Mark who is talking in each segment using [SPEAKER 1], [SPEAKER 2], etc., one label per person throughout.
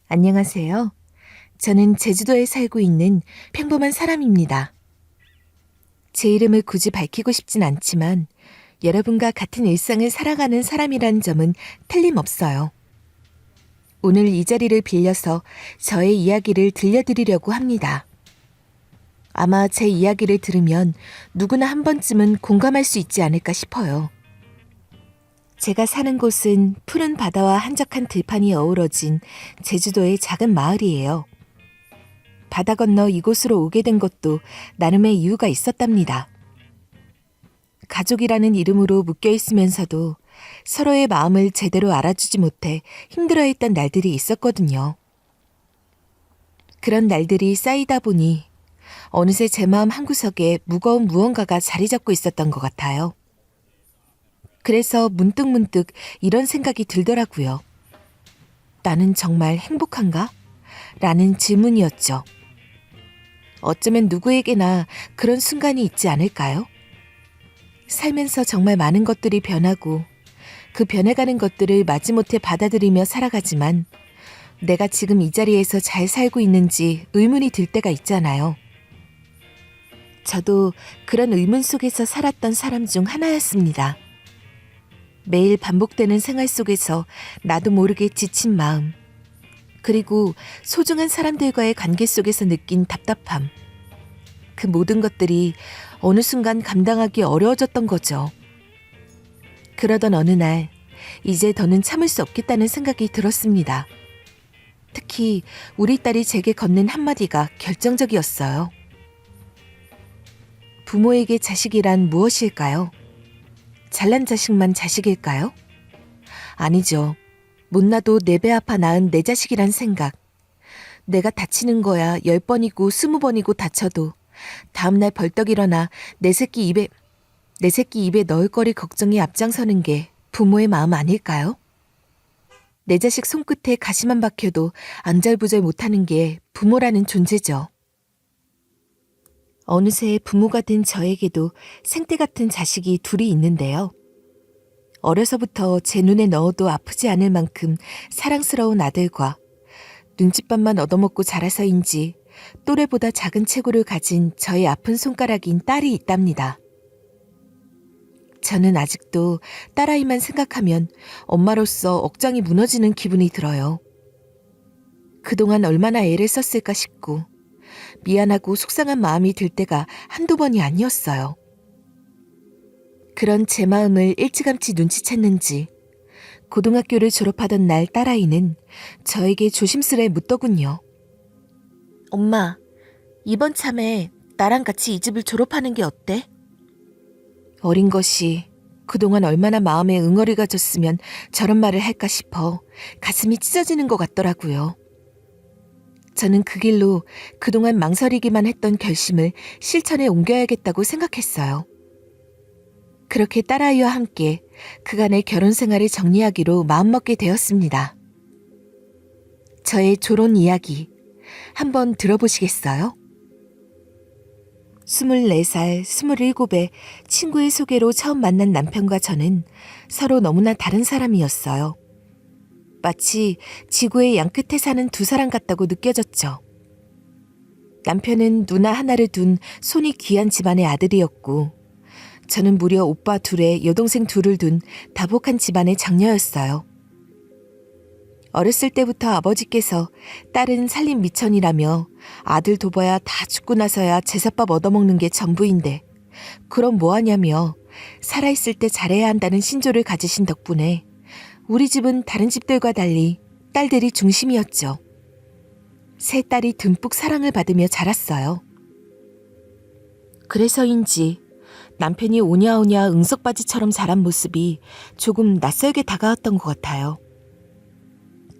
[SPEAKER 1] 안녕하세요. 저는 제주도에 살고 있는 평범한 사람입니다. 제 이름을 굳이 밝히고 싶진 않지만 여러분과 같은 일상을 살아가는 사람이라는 점은 틀림없어요. 오늘 이 자리를 빌려서 저의 이야기를 들려드리려고 합니다. 아마 제 이야기를 들으면 누구나 한 번쯤은 공감할 수 있지 않을까 싶어요. 제가 사는 곳은 푸른 바다와 한적한 들판이 어우러진 제주도의 작은 마을이에요. 바다 건너 이곳으로 오게 된 것도 나름의 이유가 있었답니다. 가족이라는 이름으로 묶여 있으면서도 서로의 마음을 제대로 알아주지 못해 힘들어했던 날들이 있었거든요. 그런 날들이 쌓이다 보니 어느새 제 마음 한구석에 무거운 무언가가 자리 잡고 있었던 것 같아요. 그래서 문득문득 이런 생각이 들더라고요. 나는 정말 행복한가? 라는 질문이었죠. 어쩌면 누구에게나 그런 순간이 있지 않을까요? 살면서 정말 많은 것들이 변하고 그 변해가는 것들을 마지못해 받아들이며 살아가지만 내가 지금 이 자리에서 잘 살고 있는지 의문이 들 때가 있잖아요. 저도 그런 의문 속에서 살았던 사람 중 하나였습니다. 매일 반복되는 생활 속에서 나도 모르게 지친 마음, 그리고 소중한 사람들과의 관계 속에서 느낀 답답함, 그 모든 것들이 어느 순간 감당하기 어려워졌던 거죠. 그러던 어느 날, 이제 더는 참을 수 없겠다는 생각이 들었습니다. 특히 우리 딸이 제게 건넨 한마디가 결정적이었어요. 부모에게 자식이란 무엇일까요? 잘난 자식만 자식일까요? 아니죠. 못나도 내 배 아파 낳은 내 자식이란 생각. 내가 다치는 거야 10번이고 20번이고 다쳐도 다음날 벌떡 일어나 내 새끼 입에 넣을 거리 걱정이 앞장서는 게 부모의 마음 아닐까요? 내 자식 손끝에 가시만 박혀도 안절부절 못하는 게 부모라는 존재죠. 어느새 부모가 된 저에게도 생태 같은 자식이 둘이 있는데요. 어려서부터 제 눈에 넣어도 아프지 않을 만큼 사랑스러운 아들과 눈칫밥만 얻어먹고 자라서인지 또래보다 작은 체구를 가진 저의 아픈 손가락인 딸이 있답니다. 저는 아직도 딸아이만 생각하면 엄마로서 억장이 무너지는 기분이 들어요. 그동안 얼마나 애를 썼을까 싶고 미안하고 속상한 마음이 들 때가 한두 번이 아니었어요. 그런 제 마음을 일찌감치 눈치챘는지 고등학교를 졸업하던 날 딸아이는 저에게 조심스레 묻더군요. 엄마, 이번 참에 나랑 같이 이 집을 졸업하는 게 어때? 어린 것이 그동안 얼마나 마음에 응어리가 졌으면 저런 말을 할까 싶어 가슴이 찢어지는 것 같더라고요. 저는 그 길로 그동안 망설이기만 했던 결심을 실천에 옮겨야겠다고 생각했어요. 그렇게 딸아이와 함께 그간의 결혼 생활을 정리하기로 마음먹게 되었습니다. 저의 졸혼 이야기 한번 들어보시겠어요? 24살, 27의 친구의 소개로 처음 만난 남편과 저는 서로 너무나 다른 사람이었어요. 마치 지구의 양끝에 사는 두 사람 같다고 느껴졌죠. 남편은 누나 하나를 둔 손이 귀한 집안의 아들이었고 저는 무려 오빠 둘에 여동생 둘을 둔 다복한 집안의 장녀였어요. 어렸을 때부터 아버지께서 딸은 살림 미천이라며 아들 도봐야 다 죽고 나서야 제사밥 얻어먹는 게 전부인데 그럼 뭐하냐며 살아있을 때 잘해야 한다는 신조를 가지신 덕분에 우리 집은 다른 집들과 달리 딸들이 중심이었죠. 세 딸이 듬뿍 사랑을 받으며 자랐어요. 그래서인지 남편이 오냐오냐 응석바지처럼 자란 모습이 조금 낯설게 다가왔던 것 같아요.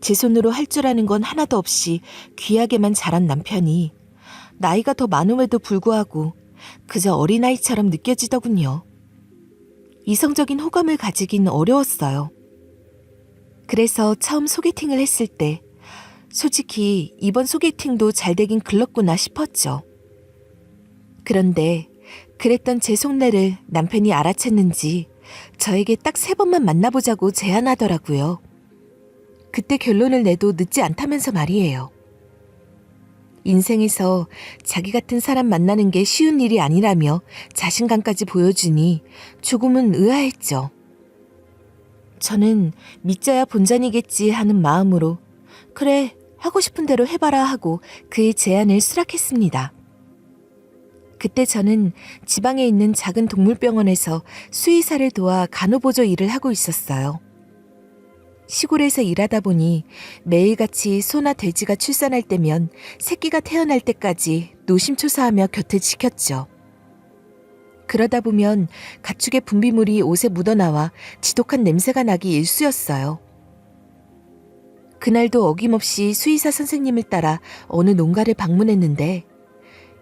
[SPEAKER 1] 제 손으로 할 줄 아는 건 하나도 없이 귀하게만 자란 남편이 나이가 더 많음에도 불구하고 그저 어린아이처럼 느껴지더군요. 이성적인 호감을 가지긴 어려웠어요. 그래서 처음 소개팅을 했을 때 솔직히 이번 소개팅도 잘 되긴 글렀구나 싶었죠. 그런데 그랬던 제 속내를 남편이 알아챘는지 저에게 딱 3번만 만나보자고 제안하더라고요. 그때 결론을 내도 늦지 않다면서 말이에요. 인생에서 자기 같은 사람 만나는 게 쉬운 일이 아니라며 자신감까지 보여주니 조금은 의아했죠. 저는 믿져야 본전이겠지 하는 마음으로 그래, 하고 싶은 대로 해봐라 하고 그의 제안을 수락했습니다. 그때 저는 지방에 있는 작은 동물병원에서 수의사를 도와 간호보조 일을 하고 있었어요. 시골에서 일하다 보니 매일같이 소나 돼지가 출산할 때면 새끼가 태어날 때까지 노심초사하며 곁을 지켰죠. 그러다 보면 가축의 분비물이 옷에 묻어나와 지독한 냄새가 나기 일쑤였어요. 그날도 어김없이 수의사 선생님을 따라 어느 농가를 방문했는데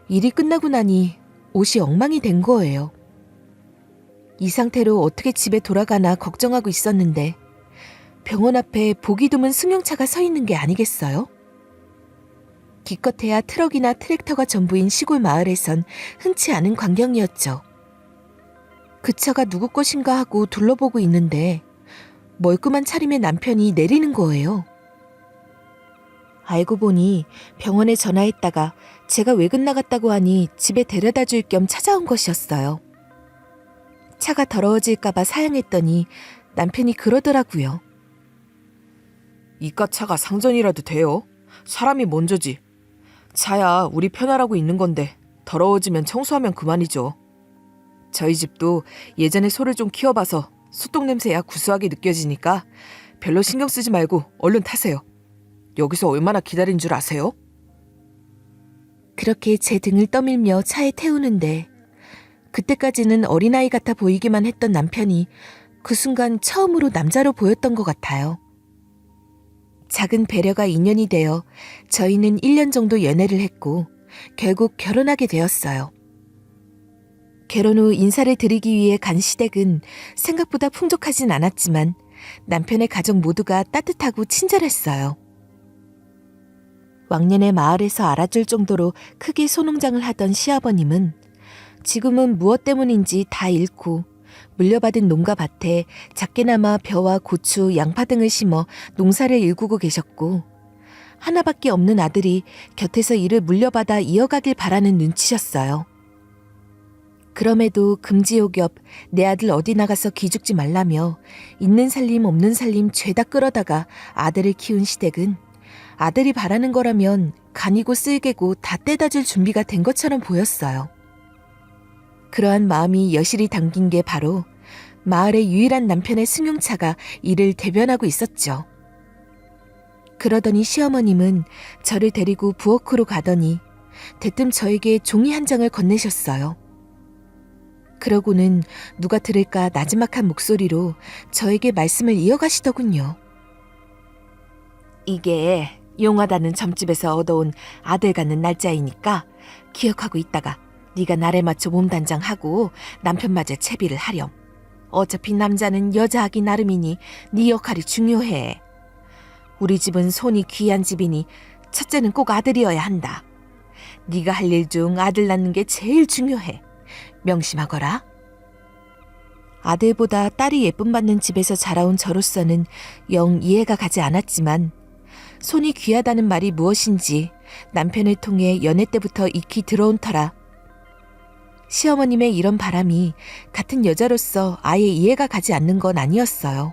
[SPEAKER 1] 일이 끝나고 나니 옷이 엉망이 된 거예요. 이 상태로 어떻게 집에 돌아가나 걱정하고 있었는데 병원 앞에 보기 드문 승용차가 서 있는 게 아니겠어요? 기껏해야 트럭이나 트랙터가 전부인 시골 마을에선 흔치 않은 광경이었죠. 그 차가 누구 것인가 하고 둘러보고 있는데 멀끔한 차림의 남편이 내리는 거예요. 알고 보니 병원에 전화했다가 제가 외근 나갔다고 하니 집에 데려다 줄 겸 찾아온 것이었어요. 차가 더러워질까 봐 사양했더니 남편이 그러더라고요.
[SPEAKER 2] 이깟 차가 상전이라도 돼요? 사람이 먼저지. 차야 우리 편하라고 있는 건데 더러워지면 청소하면 그만이죠. 저희 집도 예전에 소를 좀 키워봐서 소똥 냄새야 구수하게 느껴지니까 별로 신경 쓰지 말고 얼른 타세요. 여기서 얼마나 기다린 줄 아세요?
[SPEAKER 1] 그렇게 제 등을 떠밀며 차에 태우는데 그때까지는 어린아이 같아 보이기만 했던 남편이 그 순간 처음으로 남자로 보였던 것 같아요. 작은 배려가 인연이 되어 저희는 1년 정도 연애를 했고 결국 결혼하게 되었어요. 결혼 후 인사를 드리기 위해 간 시댁은 생각보다 풍족하진 않았지만 남편의 가족 모두가 따뜻하고 친절했어요. 왕년에 마을에서 알아줄 정도로 크게 소농장을 하던 시아버님은 지금은 무엇 때문인지 다 잃고 물려받은 농가 밭에 작게나마 벼와 고추, 양파 등을 심어 농사를 일구고 계셨고 하나밖에 없는 아들이 곁에서 일을 물려받아 이어가길 바라는 눈치셨어요. 그럼에도 금지옥엽 내 아들 어디 나가서 기죽지 말라며 있는 살림 없는 살림 죄다 끌어다가 아들을 키운 시댁은 아들이 바라는 거라면 간이고 쓸개고 다 떼다 줄 준비가 된 것처럼 보였어요. 그러한 마음이 여실히 담긴 게 바로 마을의 유일한 남편의 승용차가 이를 대변하고 있었죠. 그러더니 시어머님은 저를 데리고 부엌으로 가더니 대뜸 저에게 종이 한 장을 건네셨어요. 그러고는 누가 들을까 나지막한 목소리로 저에게 말씀을 이어가시더군요. 이게 용하다는 점집에서 얻어온 아들 갖는 날짜이니까 기억하고 있다가 네가 날에 맞춰 몸단장하고 남편마저 채비를 하렴. 어차피 남자는 여자하기 나름이니 네 역할이 중요해. 우리 집은 손이 귀한 집이니 첫째는 꼭 아들이어야 한다. 네가 할 일 중 아들 낳는 게 제일 중요해. 명심하거라. 아들보다 딸이 예쁨 받는 집에서 자라온 저로서는 영 이해가 가지 않았지만 손이 귀하다는 말이 무엇인지 남편을 통해 연애 때부터 익히 들어온 터라 시어머님의 이런 바람이 같은 여자로서 아예 이해가 가지 않는 건 아니었어요.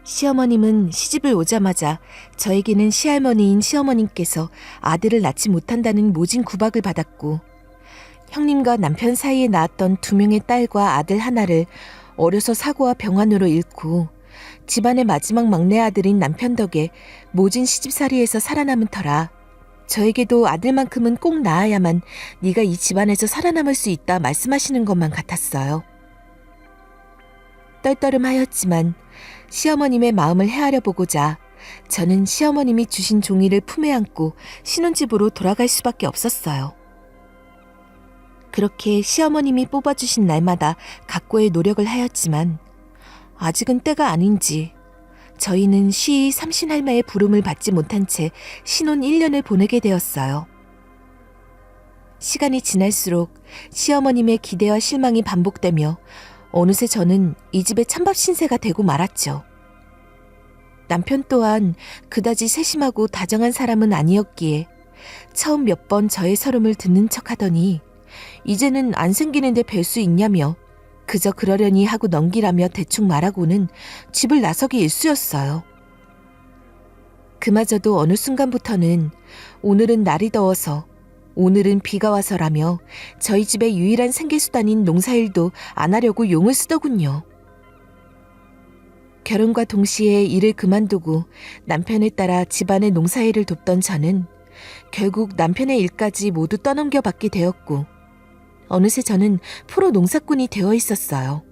[SPEAKER 1] 시어머님은 시집을 오자마자 저에게는 시할머니인 시어머님께서 아들을 낳지 못한다는 모진 구박을 받았고 형님과 남편 사이에 낳았던 2명의 딸과 아들 하나를 어려서 사고와 병환으로 잃고 집안의 마지막 막내 아들인 남편 덕에 모진 시집살이에서 살아남은 터라 저에게도 아들만큼은 꼭 낳아야만 네가 이 집안에서 살아남을 수 있다 말씀하시는 것만 같았어요. 떨떠름하였지만 시어머님의 마음을 헤아려 보고자 저는 시어머님이 주신 종이를 품에 안고 신혼집으로 돌아갈 수밖에 없었어요. 그렇게 시어머님이 뽑아주신 날마다 각고의 노력을 하였지만 아직은 때가 아닌지 저희는 시의 삼신할매의 부름을 받지 못한 채 신혼 1년을 보내게 되었어요. 시간이 지날수록 시어머님의 기대와 실망이 반복되며 어느새 저는 이 집의 찬밥 신세가 되고 말았죠. 남편 또한 그다지 세심하고 다정한 사람은 아니었기에 처음 몇 번 저의 서름을 듣는 척하더니 이제는 안 생기는데 뵐 수 있냐며 그저 그러려니 하고 넘기라며 대충 말하고는 집을 나서기 일쑤였어요. 그마저도 어느 순간부터는 오늘은 날이 더워서, 오늘은 비가 와서라며 저희 집의 유일한 생계수단인 농사일도 안 하려고 용을 쓰더군요. 결혼과 동시에 일을 그만두고 남편을 따라 집안의 농사일을 돕던 저는 결국 남편의 일까지 모두 떠넘겨 받게 되었고, 어느새 저는 프로 농사꾼이 되어 있었어요.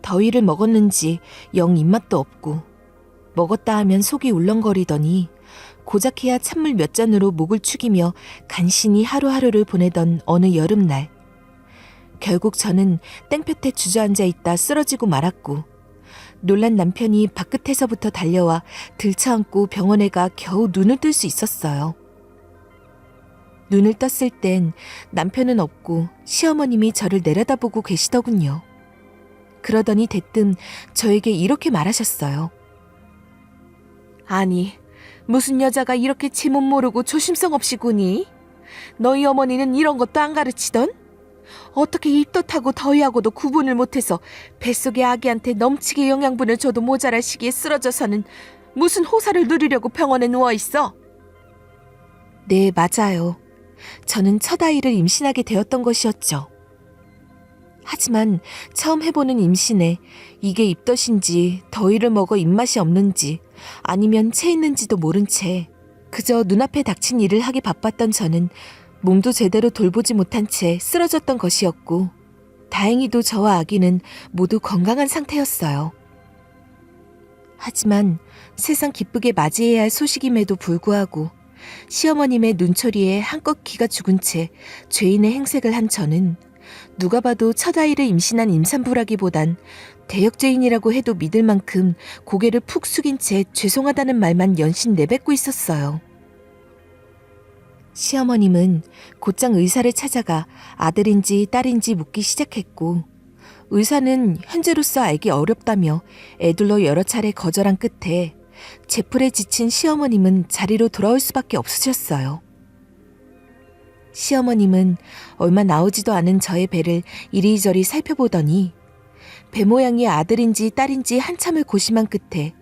[SPEAKER 1] 더위를 먹었는지 영 입맛도 없고, 먹었다 하면 속이 울렁거리더니 고작해야 찬물 몇 잔으로 목을 축이며 간신히 하루하루를 보내던 어느 여름날, 결국 저는 땡볕에 주저앉아 있다 쓰러지고 말았고, 놀란 남편이 밖에서부터 달려와 들쳐안고 병원에 가 겨우 눈을 뜰 수 있었어요. 눈을 떴을 땐 남편은 없고 시어머님이 저를 내려다보고 계시더군요. 그러더니 대뜸 저에게 이렇게 말하셨어요. 아니, 무슨 여자가 이렇게 제 몸 모르고 조심성 없이 구니? 너희 어머니는 이런 것도 안 가르치던? 어떻게 입덧하고 더위하고도 구분을 못해서 뱃속의 아기한테 넘치게 영양분을 줘도 모자랄 시기에 쓰러져서는 무슨 호사를 누리려고 병원에 누워있어? 네, 맞아요. 저는 첫 아이를 임신하게 되었던 것이었죠. 하지만 처음 해보는 임신에 이게 입덧인지 더위를 먹어 입맛이 없는지 아니면 채 있는지도 모른 채 그저 눈앞에 닥친 일을 하기 바빴던 저는 몸도 제대로 돌보지 못한 채 쓰러졌던 것이었고, 다행히도 저와 아기는 모두 건강한 상태였어요. 하지만 세상 기쁘게 맞이해야 할 소식임에도 불구하고 시어머님의 눈초리에 한껏 기가 죽은 채 죄인의 행색을 한 저는 누가 봐도 첫 아이를 임신한 임산부라기보단 대역죄인이라고 해도 믿을 만큼 고개를 푹 숙인 채 죄송하다는 말만 연신 내뱉고 있었어요. 시어머님은 곧장 의사를 찾아가 아들인지 딸인지 묻기 시작했고, 의사는 현재로서 알기 어렵다며 애둘러 여러 차례 거절한 끝에 제풀에 지친 시어머님은 자리로 돌아올 수밖에 없으셨어요. 시어머님은 얼마 나오지도 않은 저의 배를 이리저리 살펴보더니 배 모양이 아들인지 딸인지 한참을 고심한 끝에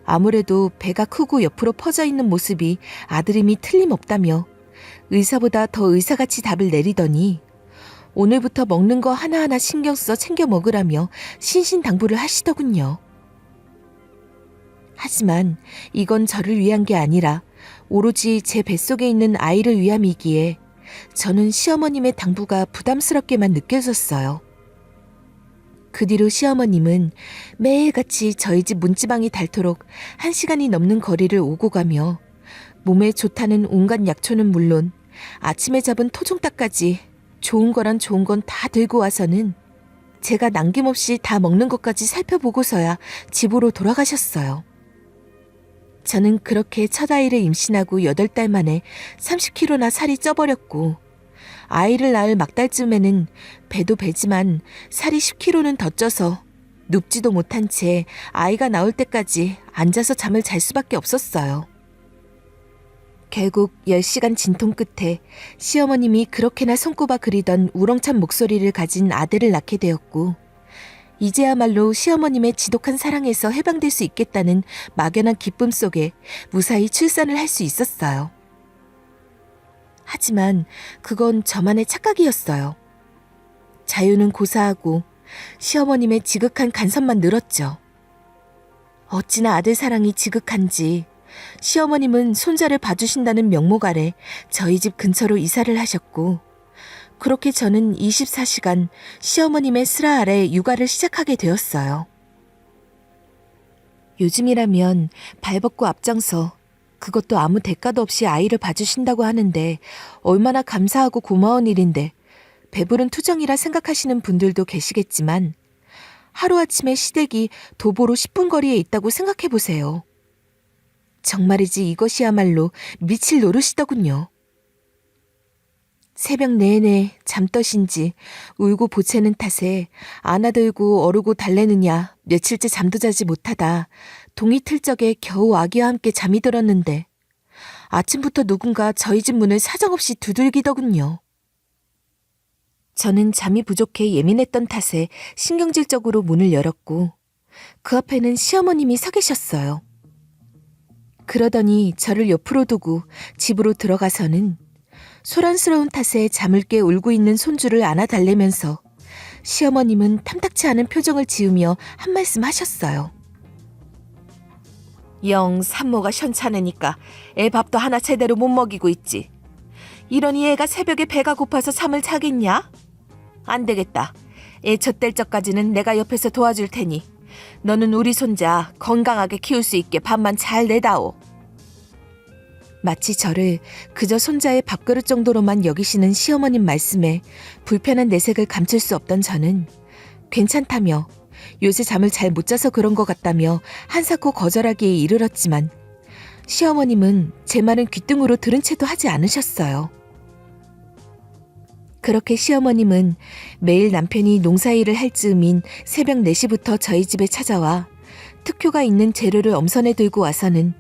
[SPEAKER 1] 아무래도 배가 크고 옆으로 퍼져 있는 모습이 아들임이 틀림없다며 의사보다 더 의사같이 답을 내리더니 오늘부터 먹는 거 하나하나 신경 써 챙겨 먹으라며 신신당부를 하시더군요. 하지만 이건 저를 위한 게 아니라 오로지 제 뱃속에 있는 아이를 위함이기에 저는 시어머님의 당부가 부담스럽게만 느껴졌어요. 그 뒤로 시어머님은 매일같이 저희 집 문지방이 닳도록 1시간이 넘는 거리를 오고 가며 몸에 좋다는 온갖 약초는 물론 아침에 잡은 토종닭까지 좋은 거란 좋은 건 다 들고 와서는 제가 남김없이 다 먹는 것까지 살펴보고서야 집으로 돌아가셨어요. 저는 그렇게 첫 아이를 임신하고 8달 만에 30kg나 살이 쪄버렸고, 아이를 낳을 막달쯤에는 배도 배지만 살이 10kg는 더 쪄서 눕지도 못한 채 아이가 나올 때까지 앉아서 잠을 잘 수밖에 없었어요. 결국 10시간 진통 끝에 시어머님이 그렇게나 손꼽아 그리던 우렁찬 목소리를 가진 아들을 낳게 되었고, 이제야말로 시어머님의 지독한 사랑에서 해방될 수 있겠다는 막연한 기쁨 속에 무사히 출산을 할 수 있었어요. 하지만 그건 저만의 착각이었어요. 자유는 고사하고 시어머님의 지극한 간섭만 늘었죠. 어찌나 아들 사랑이 지극한지 시어머님은 손자를 봐주신다는 명목 아래 저희 집 근처로 이사를 하셨고, 그렇게 저는 24시간 시어머님의 슬하 아래 육아를 시작하게 되었어요. 요즘이라면 발벗고 앞장서 그것도 아무 대가도 없이 아이를 봐주신다고 하는데 얼마나 감사하고 고마운 일인데 배부른 투정이라 생각하시는 분들도 계시겠지만, 하루아침에 시댁이 도보로 10분 거리에 있다고 생각해보세요. 정말이지 이것이야말로 미칠 노릇이더군요. 새벽 내내 잠떠신지 울고 보채는 탓에 안아들고 어르고 달래느냐 며칠째 잠도 자지 못하다 동이 틀 적에 겨우 아기와 함께 잠이 들었는데 아침부터 누군가 저희 집 문을 사정없이 두들기더군요. 저는 잠이 부족해 예민했던 탓에 신경질적으로 문을 열었고 그 앞에는 시어머님이 서 계셨어요. 그러더니 저를 옆으로 두고 집으로 들어가서는 소란스러운 탓에 잠을 깨 울고 있는 손주를 안아달래면서 시어머님은 탐탁치 않은 표정을 지으며 한 말씀 하셨어요. 영 산모가 현찮으니까 애 밥도 하나 제대로 못 먹이고 있지. 이러니 애가 새벽에 배가 고파서 잠을 자겠냐? 안 되겠다. 애 젖될 적까지는 내가 옆에서 도와줄 테니 너는 우리 손자 건강하게 키울 수 있게 밥만 잘 내다오. 마치 저를 그저 손자의 밥그릇 정도로만 여기시는 시어머님 말씀에 불편한 내색을 감출 수 없던 저는 괜찮다며 요새 잠을 잘 못 자서 그런 것 같다며 한사코 거절하기에 이르렀지만 시어머님은 제 말은 귓등으로 들은 채도 하지 않으셨어요. 그렇게 시어머님은 매일 남편이 농사일을 할 즈음인 새벽 4시부터 저희 집에 찾아와 특효가 있는 재료를 엄선해 들고 와서는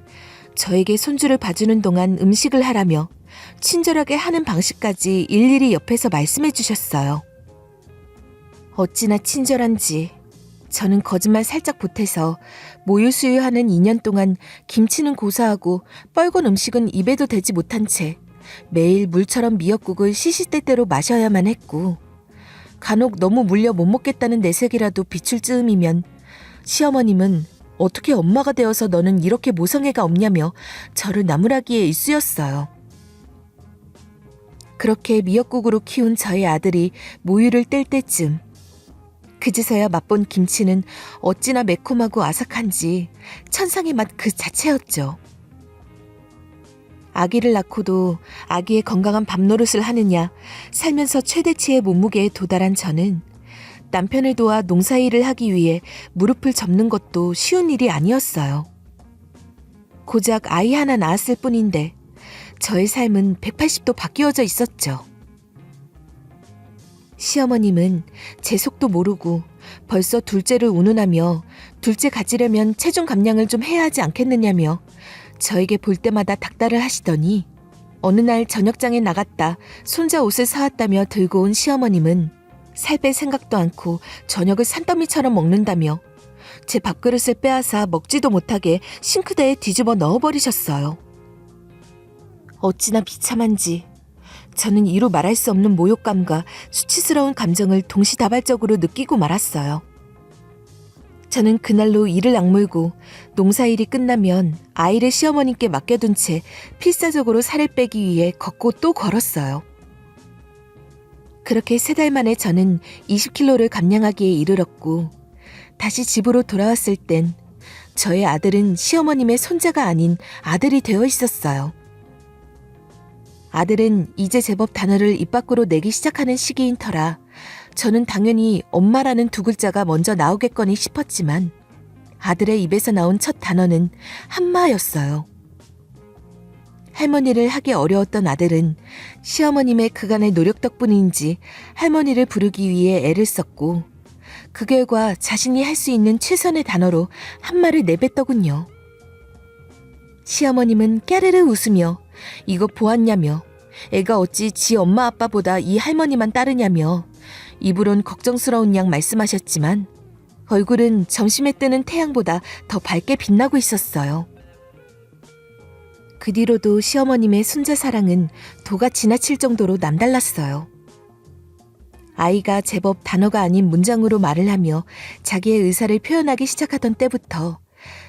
[SPEAKER 1] 저에게 손주를 봐주는 동안 음식을 하라며 친절하게 하는 방식까지 일일이 옆에서 말씀해 주셨어요. 어찌나 친절한지 저는 거짓말 살짝 보태서 모유수유하는 2년 동안 김치는 고사하고 뻘건 음식은 입에도 대지 못한 채 매일 물처럼 미역국을 시시때때로 마셔야만 했고 간혹 너무 물려 못 먹겠다는 내색이라도 비출 즈음이면 시어머님은 어떻게 엄마가 되어서 너는 이렇게 모성애가 없냐며 저를 나무라기에 일쑤였어요. 그렇게 미역국으로 키운 저의 아들이 모유를 뗄 때쯤 그제서야 맛본 김치는 어찌나 매콤하고 아삭한지 천상의 맛 그 자체였죠. 아기를 낳고도 아기의 건강한 밥 노릇을 하느냐 살면서 최대치의 몸무게에 도달한 저는 남편을 도와 농사일을 하기 위해 무릎을 접는 것도 쉬운 일이 아니었어요. 고작 아이 하나 낳았을 뿐인데 저의 삶은 180도 바뀌어져 있었죠. 시어머님은 제 속도 모르고 벌써 둘째를 운운하며 둘째 가지려면 체중 감량을 좀 해야 하지 않겠느냐며 저에게 볼 때마다 닥달을 하시더니 어느 날 저녁장에 나갔다 손자 옷을 사왔다며 들고 온 시어머님은 살 뺄 생각도 않고 저녁을 산더미처럼 먹는다며 제 밥그릇을 빼앗아 먹지도 못하게 싱크대에 뒤집어 넣어버리셨어요. 어찌나 비참한지 저는 이루 말할 수 없는 모욕감과 수치스러운 감정을 동시다발적으로 느끼고 말았어요. 저는 그날로 이를 악물고 농사일이 끝나면 아이를 시어머님께 맡겨둔 채 필사적으로 살을 빼기 위해 걷고 또 걸었어요. 그렇게 3달 만에 저는 20kg를 감량하기에 이르렀고 다시 집으로 돌아왔을 땐 저의 아들은 시어머님의 손자가 아닌 아들이 되어 있었어요. 아들은 이제 제법 단어를 입 밖으로 내기 시작하는 시기인 터라 저는 당연히 엄마라는 2글자가 먼저 나오겠거니 싶었지만 아들의 입에서 나온 첫 단어는 한마였어요. 할머니를 하기 어려웠던 아들은 시어머님의 그간의 노력 덕분인지 할머니를 부르기 위해 애를 썼고 그 결과 자신이 할 수 있는 최선의 단어로 한마를 내뱉더군요. 시어머님은 깨르르 웃으며 이거 보았냐며 애가 어찌 지 엄마 아빠보다 이 할머니만 따르냐며 입으론 걱정스러운 양 말씀하셨지만 얼굴은 점심에 뜨는 태양보다 더 밝게 빛나고 있었어요. 그 뒤로도 시어머님의 손자 사랑은 도가 지나칠 정도로 남달랐어요. 아이가 제법 단어가 아닌 문장으로 말을 하며 자기의 의사를 표현하기 시작하던 때부터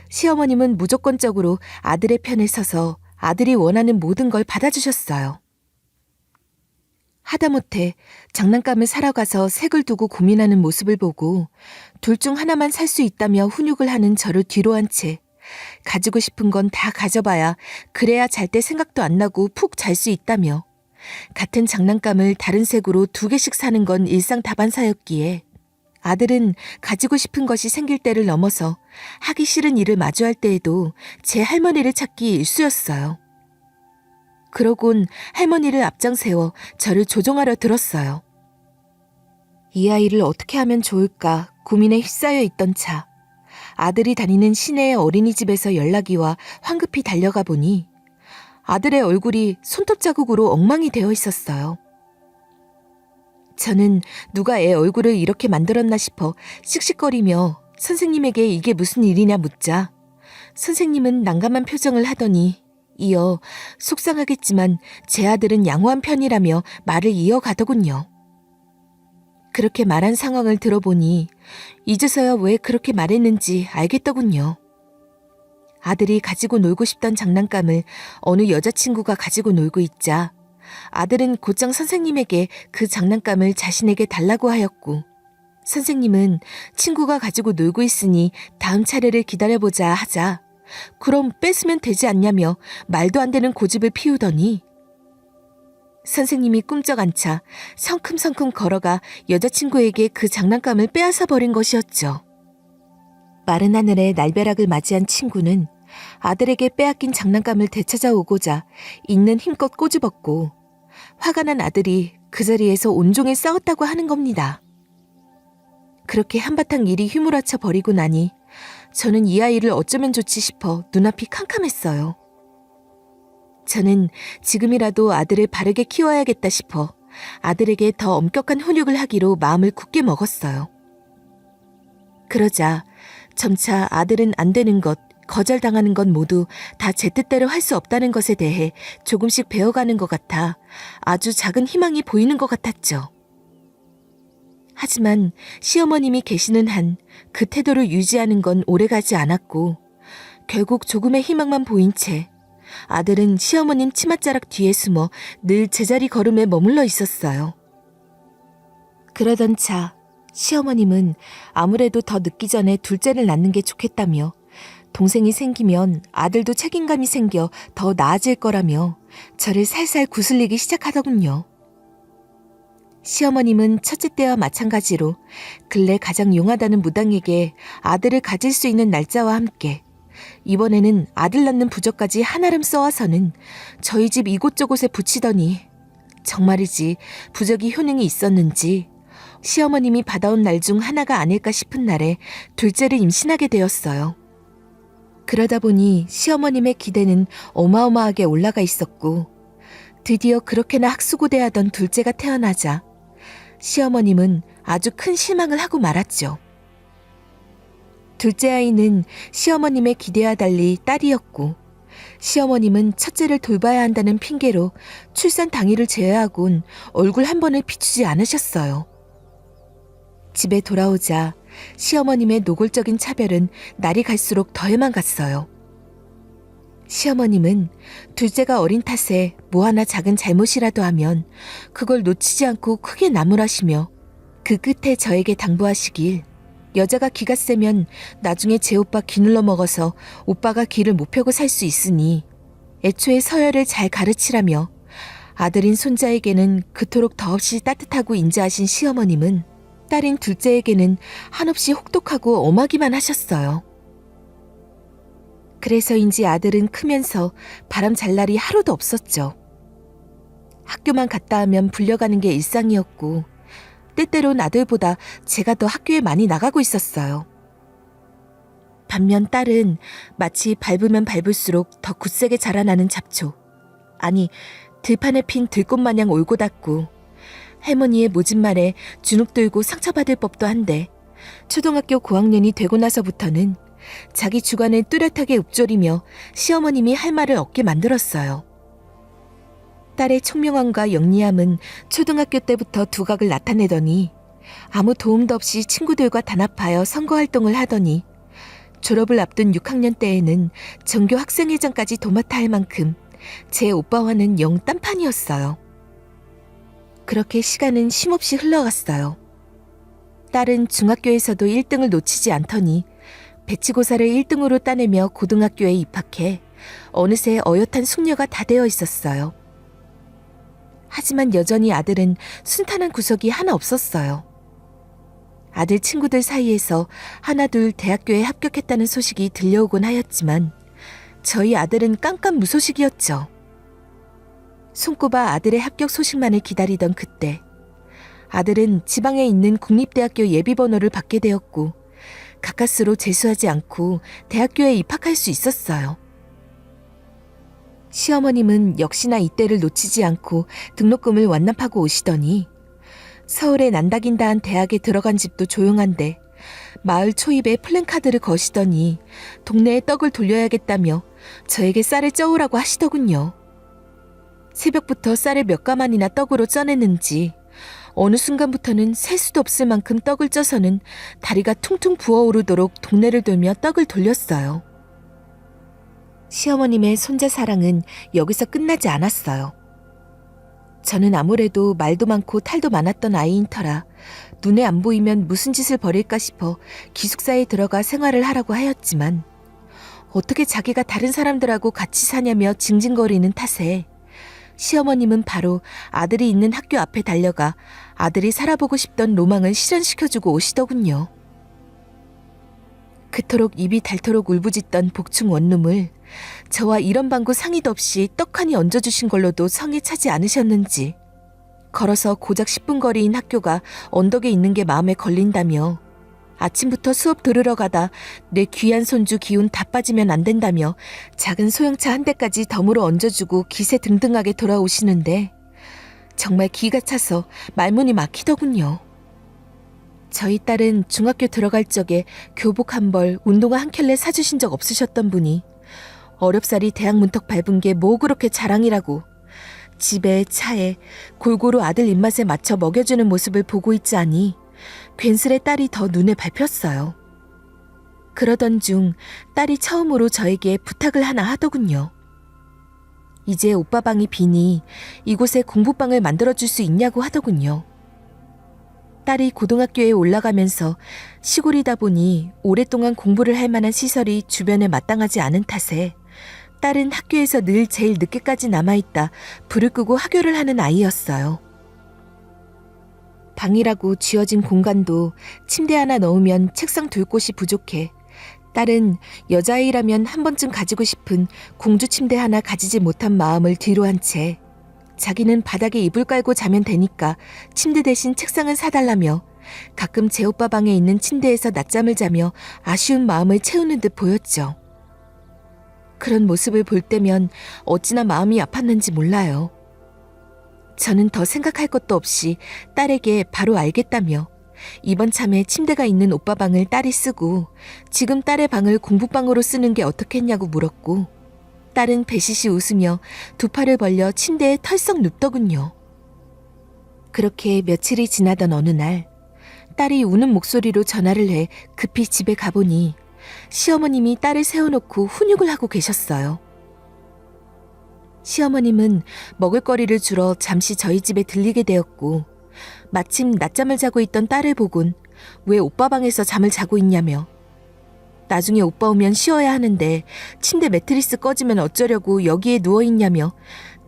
[SPEAKER 1] 시어머님은 무조건적으로 아들의 편에 서서 아들이 원하는 모든 걸 받아주셨어요. 하다못해 장난감을 사러 가서 색을 두고 고민하는 모습을 보고 둘 중 하나만 살 수 있다며 훈육을 하는 저를 뒤로 한 채 가지고 싶은 건 다 가져봐야 그래야 잘 때 생각도 안 나고 푹 잘 수 있다며 같은 장난감을 다른 색으로 2개씩 사는 건 일상 다반사였기에 아들은 가지고 싶은 것이 생길 때를 넘어서 하기 싫은 일을 마주할 때에도 제 할머니를 찾기 일쑤였어요. 그러곤 할머니를 앞장 세워 저를 조종하려 들었어요. 이 아이를 어떻게 하면 좋을까 고민에 휩싸여 있던 차 아들이 다니는 시내의 어린이집에서 연락이 와 황급히 달려가 보니 아들의 얼굴이 손톱 자국으로 엉망이 되어 있었어요. 저는 누가 애 얼굴을 이렇게 만들었나 싶어 씩씩거리며 선생님에게 이게 무슨 일이냐 묻자 선생님은 난감한 표정을 하더니 이어 속상하겠지만 제 아들은 양호한 편이라며 말을 이어가더군요. 그렇게 말한 상황을 들어보니 이제서야 왜 그렇게 말했는지 알겠더군요. 아들이 가지고 놀고 싶던 장난감을 어느 여자친구가 가지고 놀고 있자 아들은 곧장 선생님에게 그 장난감을 자신에게 달라고 하였고 선생님은 친구가 가지고 놀고 있으니 다음 차례를 기다려보자 하자 그럼 뺏으면 되지 않냐며 말도 안 되는 고집을 피우더니 선생님이 꿈쩍 않자 성큼성큼 걸어가 여자친구에게 그 장난감을 빼앗아 버린 것이었죠. 마른 하늘에 날벼락을 맞이한 친구는 아들에게 빼앗긴 장난감을 되찾아오고자 있는 힘껏 꼬집었고 화가 난 아들이 그 자리에서 온종일 싸웠다고 하는 겁니다. 그렇게 한바탕 일이 휘몰아쳐 버리고 나니 저는 이 아이를 어쩌면 좋지 싶어 눈앞이 캄캄했어요. 저는 지금이라도 아들을 바르게 키워야겠다 싶어 아들에게 더 엄격한 훈육을 하기로 마음을 굳게 먹었어요. 그러자 점차 아들은 안 되는 것, 거절당하는 것 모두 다 제 뜻대로 할 수 없다는 것에 대해 조금씩 배워가는 것 같아 아주 작은 희망이 보이는 것 같았죠. 하지만 시어머님이 계시는 한 그 태도를 유지하는 건 오래가지 않았고 결국 조금의 희망만 보인 채 아들은 시어머님 치맛자락 뒤에 숨어 늘 제자리 걸음에 머물러 있었어요. 그러던 차 시어머님은 아무래도 더 늦기 전에 둘째를 낳는 게 좋겠다며 동생이 생기면 아들도 책임감이 생겨 더 나아질 거라며 저를 살살 구슬리기 시작하더군요. 시어머님은 첫째 때와 마찬가지로 근래 가장 용하다는 무당에게 아들을 가질 수 있는 날짜와 함께 이번에는 아들 낳는 부적까지 한아름 써와서는 저희 집 이곳저곳에 붙이더니 정말이지 부적이 효능이 있었는지 시어머님이 받아온 날 중 하나가 아닐까 싶은 날에 둘째를 임신하게 되었어요. 그러다 보니 시어머님의 기대는 어마어마하게 올라가 있었고 드디어 그렇게나 학수고대하던 둘째가 태어나자 시어머님은 아주 큰 실망을 하고 말았죠. 둘째 아이는 시어머님의 기대와 달리 딸이었고 시어머님은 첫째를 돌봐야 한다는 핑계로 출산 당일을 제외하곤 얼굴 한 번을 비추지 않으셨어요. 집에 돌아오자 시어머님의 노골적인 차별은 날이 갈수록 더해만 갔어요. 시어머님은 둘째가 어린 탓에 뭐 하나 작은 잘못이라도 하면 그걸 놓치지 않고 크게 나무라시며 그 끝에 저에게 당부하시길 여자가 기가 세면 나중에 제 오빠 기눌러 먹어서 오빠가 기를 못 펴고 살 수 있으니 애초에 서열을 잘 가르치라며 아들인 손자에게는 그토록 더없이 따뜻하고 인자하신 시어머님은 딸인 둘째에게는 한없이 혹독하고 엄하기만 하셨어요. 그래서인지 아들은 크면서 바람 잘 날이 하루도 없었죠. 학교만 갔다 하면 불려가는 게 일상이었고 때때론 아들보다 제가 더 학교에 많이 나가고 있었어요. 반면 딸은 마치 밟으면 밟을수록 더 굳세게 자라나는 잡초, 아니 들판에 핀 들꽃 마냥 올고닫고 할머니의 모진 말에 주눅 들고 상처받을 법도 한데 초등학교 고학년이 되고 나서부터는 자기 주관을 뚜렷하게 읊조리며 시어머님이 할 말을 얻게 만들었어요. 딸의 총명함과 영리함은 초등학교 때부터 두각을 나타내더니 아무 도움도 없이 친구들과 단합하여 선거활동을 하더니 졸업을 앞둔 6학년 때에는 전교 학생회장까지 도맡아 할 만큼 제 오빠와는 영 딴판이었어요. 그렇게 시간은 쉼없이 흘러갔어요. 딸은 중학교에서도 1등을 놓치지 않더니 배치고사를 1등으로 따내며 고등학교에 입학해 어느새 어엿한 숙녀가 다 되어 있었어요. 하지만 여전히 아들은 순탄한 구석이 하나 없었어요. 아들 친구들 사이에서 하나둘 대학교에 합격했다는 소식이 들려오곤 하였지만 저희 아들은 깜깜무소식이었죠. 손꼽아 아들의 합격 소식만을 기다리던 그때 아들은 지방에 있는 국립대학교 예비번호를 받게 되었고 가까스로 재수하지 않고 대학교에 입학할 수 있었어요. 시어머님은 역시나 이때를 놓치지 않고 등록금을 완납하고 오시더니 서울의 난다긴다한 대학에 들어간 집도 조용한데 마을 초입에 플랜카드를 거시더니 동네에 떡을 돌려야겠다며 저에게 쌀을 쪄오라고 하시더군요. 새벽부터 쌀을 몇 가만이나 떡으로 쪄냈는지 어느 순간부터는 셀 수도 없을 만큼 떡을 쪄서는 다리가 퉁퉁 부어오르도록 동네를 돌며 떡을 돌렸어요. 시어머님의 손자 사랑은 여기서 끝나지 않았어요. 저는 아무래도 말도 많고 탈도 많았던 아이인 터라 눈에 안 보이면 무슨 짓을 벌일까 싶어 기숙사에 들어가 생활을 하라고 하였지만 어떻게 자기가 다른 사람들하고 같이 사냐며 징징거리는 탓에 시어머님은 바로 아들이 있는 학교 앞에 달려가 아들이 살아보고 싶던 로망을 실현시켜주고 오시더군요. 그토록 입이 닳도록 울부짖던 복층 원룸을 저와 이런 방구 상의도 없이 떡하니 얹어주신 걸로도 성에 차지 않으셨는지 걸어서 고작 10분 거리인 학교가 언덕에 있는 게 마음에 걸린다며 아침부터 수업 들으러 가다 내 귀한 손주 기운 다 빠지면 안 된다며 작은 소형차 한 대까지 덤으로 얹어주고 기세 등등하게 돌아오시는데 정말 기가 차서 말문이 막히더군요. 저희 딸은 중학교 들어갈 적에 교복 한 벌, 운동화 한 켤레 사주신 적 없으셨던 분이 어렵사리 대학 문턱 밟은 게 뭐 그렇게 자랑이라고 집에 차에 골고루 아들 입맛에 맞춰 먹여주는 모습을 보고 있지 않니 괜스레 딸이 더 눈에 밟혔어요. 그러던 중 딸이 처음으로 저에게 부탁을 하나 하더군요. 이제 오빠 방이 비니 이곳에 공부방을 만들어줄 수 있냐고 하더군요. 딸이 고등학교에 올라가면서 시골이다 보니 오랫동안 공부를 할 만한 시설이 주변에 마땅하지 않은 탓에 딸은 학교에서 늘 제일 늦게까지 남아있다 불을 끄고 하교를 하는 아이였어요. 방이라고 쥐어진 공간도 침대 하나 넣으면 책상 둘 곳이 부족해 딸은 여자아이라면 한 번쯤 가지고 싶은 공주 침대 하나 가지지 못한 마음을 뒤로 한 채 자기는 바닥에 이불 깔고 자면 되니까 침대 대신 책상을 사달라며 가끔 제 오빠 방에 있는 침대에서 낮잠을 자며 아쉬운 마음을 채우는 듯 보였죠. 그런 모습을 볼 때면 어찌나 마음이 아팠는지 몰라요. 저는 더 생각할 것도 없이 딸에게 바로 알겠다며 이번 참에 침대가 있는 오빠 방을 딸이 쓰고 지금 딸의 방을 공부방으로 쓰는 게 어떻겠냐고 물었고 딸은 배시시 웃으며 두 팔을 벌려 침대에 털썩 눕더군요. 그렇게 며칠이 지나던 어느 날 딸이 우는 목소리로 전화를 해 급히 집에 가보니 시어머님이 딸을 세워놓고 훈육을 하고 계셨어요. 시어머님은 먹을거리를 주러 잠시 저희 집에 들리게 되었고 마침 낮잠을 자고 있던 딸을 보곤 왜 오빠 방에서 잠을 자고 있냐며 나중에 오빠 오면 쉬어야 하는데 침대 매트리스 꺼지면 어쩌려고 여기에 누워있냐며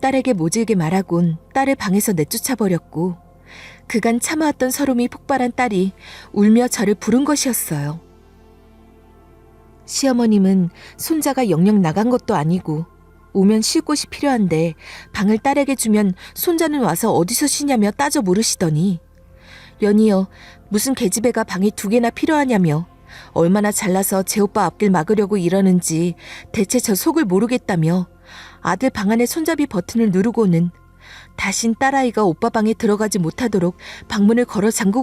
[SPEAKER 1] 딸에게 모질게 말하곤 딸을 방에서 내쫓아버렸고 그간 참아왔던 서름이 폭발한 딸이 울며 저를 부른 것이었어요. 시어머님은 손자가 영영 나간 것도 아니고 오면 쉴 곳이 필요한데 방을 딸에게 주면 손자는 와서 어디서 쉬냐며 따져 물으시더니 연이어 무슨 계집애가 방이 2개나 필요하냐며 얼마나 잘나서 제 오빠 앞길 막으려고 이러는지 대체 저 속을 모르겠다며 아들 방 안의 손잡이 버튼을 누르고는 다신 딸아이가 오빠 방에 들어가지 못하도록 방문을 걸어 잠그고